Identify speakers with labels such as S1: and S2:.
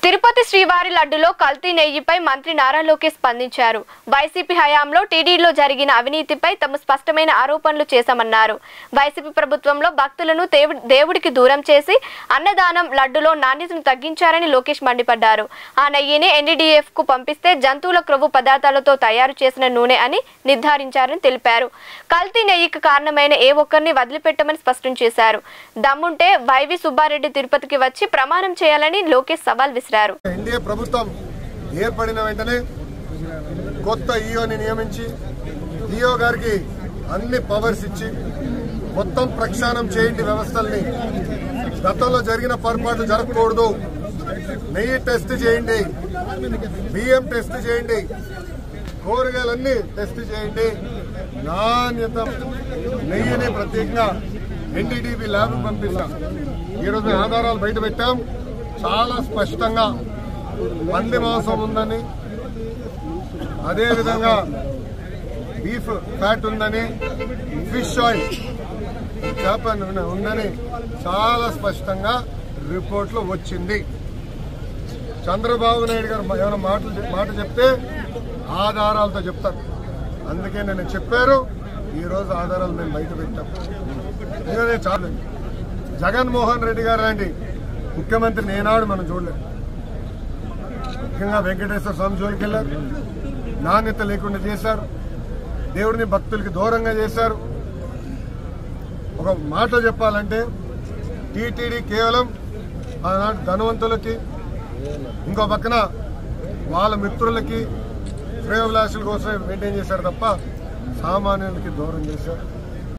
S1: తిరుపతి శ్రీవారి లడ్డులో కల్తీ నెయ్యిపై మంత్రి నారా లోకేష్ స్పందించారు. వైసీపీ హయాంలో టీడీలో జరిగిన అవినీతిపై తమ స్పష్టమైన ఆరోపణలు చేశామన్నారు. వైసీపీ ప్రభుత్వంలో భక్తులను దేవుడికి దూరం చేసి అన్నదానం లడ్డులో నాణ్యతను తగ్గించారని లోకేష్ మండిపడ్డారు. ఆ నెయ్యిని ఎన్డీడీఎఫ్ కు పంపిస్తే జంతువుల క్రొవ్వు పదార్థాలతో తయారు చేసిన నూనె అని నిర్ధారించారని తెలిపారు. కల్తీ నెయ్యికి కారణమైన ఏ ఒక్కరిని వదిలిపెట్టమని స్పష్టం చేశారు. దమ్ముంటే వైవి సుబ్బారెడ్డి తిరుపతికి వచ్చి ప్రమాణం చేయాలని లోకేష్ సవాల్ విసిరారు.
S2: ఎన్డీఏ ప్రభుత్వం ఏర్పడిన వెంటనే కొత్త ఈఓని నియమించి ఈఓ గారికి అన్ని పవర్స్ ఇచ్చి మొత్తం ప్రక్షాళన చేయండి వ్యవస్థల్ని. గతంలో జరిగిన పొరపాట్లు జరగకూడదు. నెయ్యి టెస్ట్ చేయండి, బియ్యం టెస్ట్ చేయండి, కూరగాయలన్నీ టెస్ట్ చేయండి. నాణ్యత నెయ్యిని ప్రత్యేకంగా ఎన్డీడీబీ ల్యాబ్ పంపిస్తాం. ఈరోజు ఆధారాలు బయట పెట్టాం. చాలా స్పష్టంగా పంది మాంసం ఉందని, అదేవిధంగా బీఫ్ ఫ్యాట్ ఉందని, ఫిష్ ఆయిల్ చేప ఉందని చాలా స్పష్టంగా రిపోర్ట్లో వచ్చింది. చంద్రబాబు నాయుడు గారు ఏమైనా మాట చెప్తే ఆధారాలతో చెప్తారు. అందుకే నేను చెప్పారు. ఈరోజు ఆధారాలు మేము బయట పెట్టాం. ఇదే చాలు. జగన్మోహన్ రెడ్డి గారు లాంటి ముఖ్యమంత్రిని ఏనాడు మనం చూడలేదు. ముఖ్యంగా వెంకటేశ్వర స్వామి జోలికి వెళ్ళారు, నాణ్యత లేకుండా చేశారు, దేవుడిని భక్తులకి దూరంగా చేశారు. ఒక మాట చెప్పాలంటే టీటీడీ కేవలం ఆనాడు ధనవంతులకి, ఇంకో పక్కన వాళ్ళ మిత్రులకి, శ్రేయోభిలాషుల కోసమే మెయింటైన్ చేశారు తప్ప సామాన్యులకి దూరం చేశారు.